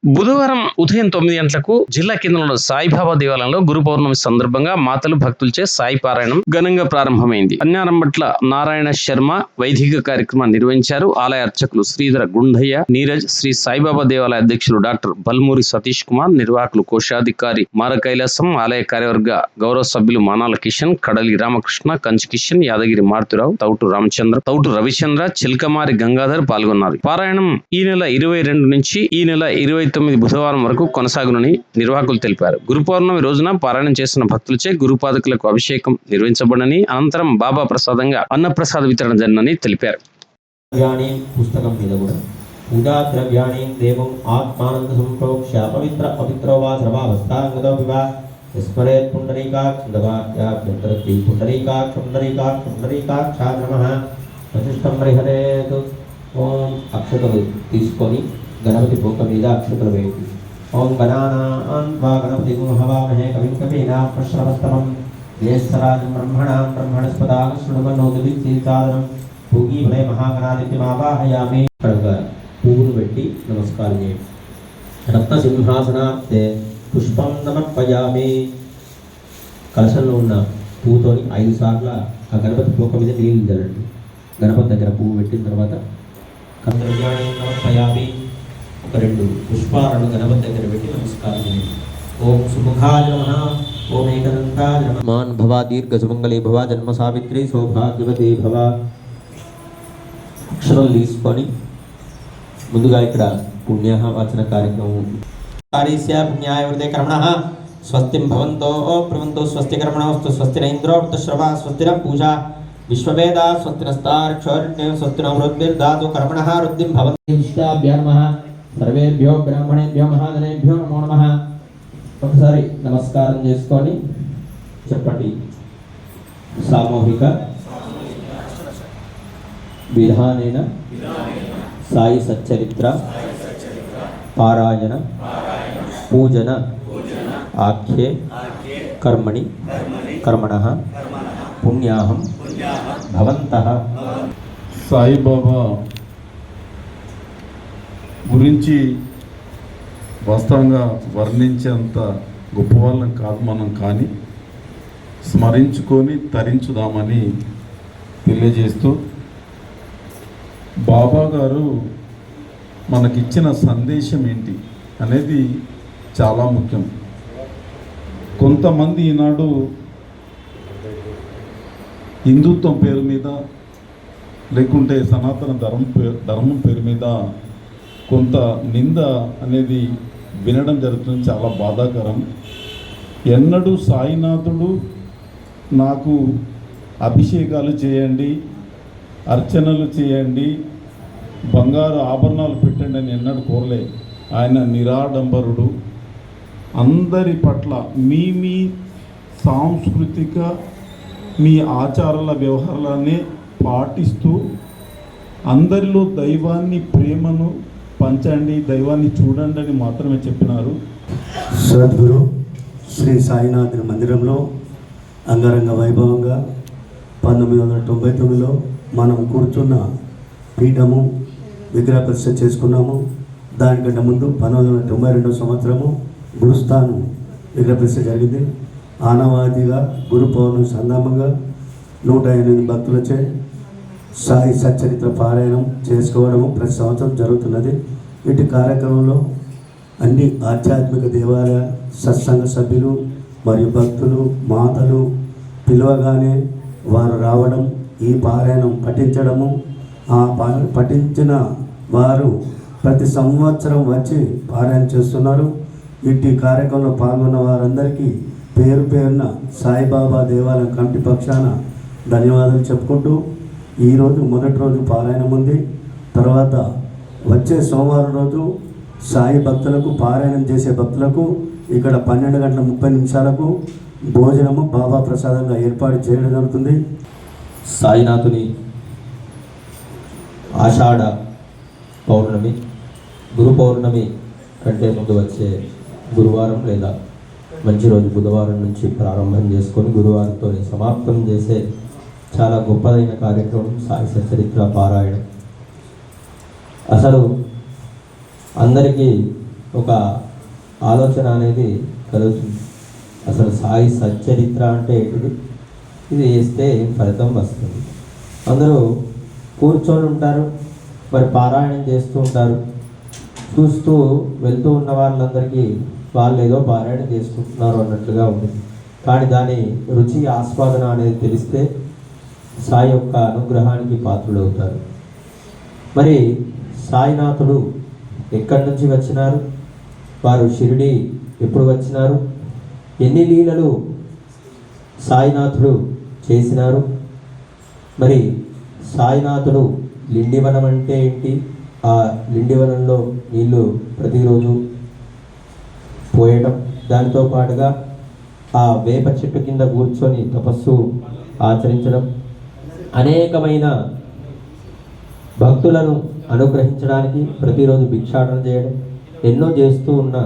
బుధవారం ఉదయం 9 గంటలకు జిల్లా కేంద్రంలో సాయిబాబా దేవాలయంలో గురు పౌర్ణమి సందర్భంగా మాతలు భక్తులచే సాయి పారాయణం ఘనంగా ప్రారంభమైంది. అన్యారంభట్ల నారాయణ శర్మ వైదిక కార్యక్రమాన్ని నిర్వహించారు. ఆలయ అర్చకులు శ్రీధర గుండయ్య, నీరజ్, శ్రీ సాయిబాబా దేవాలయ అధ్యక్షులు డాక్టర్ బల్మూరి సతీష్ కుమార్, నిర్వాహకులు కోశాధికారి మార కైలాసం, ఆలయ కార్యవర్గ గౌరవ సభ్యులు మానాల కిషన్, కడలి రామకృష్ణ, కంచి కిషన్, యాదగిరి మారుతిరావు, తౌటు రామచంద్ర, తౌటు రవిచంద్ర, చిల్కమారి గంగాధర్ పాల్గొన్నారు. పారాయణం ఈ నెల 22 నుంచి ఈ నెల 29 బుధవారం వరకు కొనసాగునని నిర్వాహకులు తెలిపారు. గురు పౌర్ణమి రోజున పారాయణం చేసిన భక్తులచే గురుపాదకులకు అభిషేకం నిర్వహించబడని, అనంతరం బాబా ప్రసాదంగా అన్నప్రసాద వితరణ జరిగినని తెలిపారు. పుస్తకం మీద కూడా పూజా ద్రవ్యాణి దేవం ఆత్మానంద సంప్రోక్ష పవిత్ర పవిత్రో వా సర్వావస్థాంగతో వివా స్మరేత్ పుండరీకాక్ష పుండరీకాక్ష నమః వశిష్టం హరేతు. ఓం అక్షతలు తీసుకొని గణపతి బొక్క మీద అక్షతలు వేయండి. ఓం గణానాన్వా గణపతి హవామహే కవిం కవీనాశ్రవస్తమం జ్యేష్ఠరాజం బ్రహ్మణాం బ్రహ్మణస్పదాం శృణ్వన్నోదివిచ్ఛేదానం భూగి భలే మహాగణాధిపతిమావాహయామి. పువ్వును పెట్టి నమస్కారం చేయండి. రత్న సింహాసనార్థే పుష్పం సమర్పయామి. కలశంలో ఉన్న పువ్వుతోని 5 సార్లు ఆ గణపతి బొక్క మీద నీళ్ళు జల్లండి. గణపతి దగ్గర పువ్వు పెట్టిన తర్వాత కంద్రవ్యాణి సమర్పయామి. ఒక 2 పుష్పాలను గణపతి దగ్గర పెట్టి నమస్కారం చేయండి. ఓం సుముఖాయ నమః, ఓం ఏకదంతాయ నమః. మాన్ భవ దీర్ఘ సుమంగళి భవ జన్మ సావిత్రి సౌభాగ్యవతి భవ. అక్షరం తీసుకొని ముందుగా ఇక్కడ పుణ్యాహ వాచన కార్యక్రమం కార్యస్య పుణ్యాయ వృతే కర్మణః స్వస్తిం భవంతో ప్రవంతో స్వస్తి కర్మణోస్తు స్వస్తి నైంద్రో వృతశ్రవ స్వస్తిర పూజా విశ్వవేద స్వస్తినస్తాక్షోర్ణ్య స్వస్తినవృద్ధిర్ధాతు కర్మణః వృద్ధిం భవంతి. ఇష్టాభ్యో నమః. సర్వేభ్యో బ్రాహ్మణేభ్యో మహాజనేభ్యో నమో నమః. ఒకసారి నమస్కారం చేసుకొని చెప్పండి. సామూహిక విధానేన సాయి సచ్చరిత్ర పారాయణ పూజన ఆఖ్యే కర్మణి కర్మణః పుణ్యాహం భవంతః. సాయిబాబా గురించి వాస్తవంగా వర్ణించేంత గొప్పవాళ్ళం కాదు మనం, కానీ స్మరించుకొని తరించుదామని తెలియజేస్తూ బాబా గారు మనకిచ్చిన సందేశం ఏంటి అనేది చాలా ముఖ్యం. కొంతమంది ఈనాడు హిందుత్వం పేరు మీద లేకుంటే సనాతన ధర్మం పేరు మీద కొంత నింద అనేది వినడం జరుగుతుంది. చాలా బాధాకరం. ఎన్నడూ సాయినాథుడు నాకు అభిషేకాలు చేయండి, అర్చనలు చేయండి, బంగారు ఆభరణాలు పెట్టండి అని ఎన్నడూ కోరలే. ఆయన నిరాడంబరుడు. అందరి పట్ల మీ సాంస్కృతిక మీ ఆచారాల వ్యవహారాలనే పాటిస్తూ అందరిలో దైవాన్ని ప్రేమను పంచండి, దైవాన్ని చూడండి అని మాత్రమే చెప్పినారు. సద్గురు శ్రీ సాయినాథ్ మందిరంలో అంగరంగ వైభవంగా 1999లో మనం కూర్చున్న పీఠము విగ్రహ ప్రతిష్ఠ చేసుకున్నాము. దానికంటే ముందు 1992 సంవత్సరము గురుస్థానం విగ్రహ ప్రతిష్ఠ జరిగింది. ఆనవాయితీగా గురు పౌర్ణమి సందర్భంగా 108 భక్తులచే సాయి సచ్చరిత్ర పారాయణం చేసుకోవడము ప్రతి సంవత్సరం జరుగుతున్నది. ఇటు కార్యక్రమంలో అన్ని ఆధ్యాత్మిక దేవాలయ సత్సంగ సభ్యులు మరియు భక్తులు మాతలు పిలవగానే వారు రావడం, ఈ పారాయణం పఠించడము, ఆ పఠించిన వారు ప్రతి సంవత్సరం వచ్చి పారాయణ చేస్తున్నారు. ఇట్టి కార్యక్రమంలో పాల్గొన్న వారందరికీ పేరు పేరున సాయిబాబా దేవాలయం కమిటీ పక్షాన ధన్యవాదాలు చెప్పుకుంటూ, ఈరోజు మొదటి రోజు పారాయణం ఉంది. తర్వాత వచ్చే సోమవారం రోజు సాయి భక్తులకు పారాయణం చేసే భక్తులకు ఇక్కడ 12:30 భోజనము బాబా ప్రసాదంగా ఏర్పాటు చేయడం జరుగుతుంది. సాయినాథుని ఆషాఢ పౌర్ణమి, గురు పౌర్ణమి కంటే ముందు వచ్చే గురువారం లేదా మంచి రోజు బుధవారం నుంచి ప్రారంభం చేసుకొని గురువారంతో సమాప్తం చేసే చాలా గొప్పదైన కార్యక్రమం సాయి సచరిత్ర పారాయణం. అసలు అందరికీ ఒక ఆలోచన అనేది కలుగుతుంది. అసలు సాయి సచ్చరిత్ర అంటే ఏంటిది, ఇది వేస్తే ఏం ఫలితం వస్తుంది. అందరూ కూర్చొని ఉంటారు, మరి పారాయణం చేస్తూ ఉంటారు. చూస్తూ వెళ్తూ ఉన్న వాళ్ళందరికీ వాళ్ళు ఏదో పారాయణం చేసుకుంటున్నారు అన్నట్లుగా ఉంది. కానీ దాని రుచి ఆస్వాదన అనేది తెలిస్తే సాయి యొక్క అనుగ్రహానికి పాత్రులవుతారు. మరి సాయినాథుడు ఎక్కడి నుంచి వచ్చినారు, వారు షిరిడి ఎప్పుడు వచ్చినారు, ఎన్ని లీలలు సాయినాథుడు చేసినారు, మరి సాయినాథుడు లిండివనం అంటే ఏంటి, ఆ లిండివనంలో నీళ్లు ప్రతిరోజు పోయటం, దానితో పాటుగా ఆ వేప చెట్టు కింద కూర్చొని తపస్సు ఆచరించడం, అనేకమైన భక్తులను అనుగ్రహించడానికి ప్రతిరోజు భిక్షాటన చేయడం, ఎన్నో చేస్తూ ఉన్న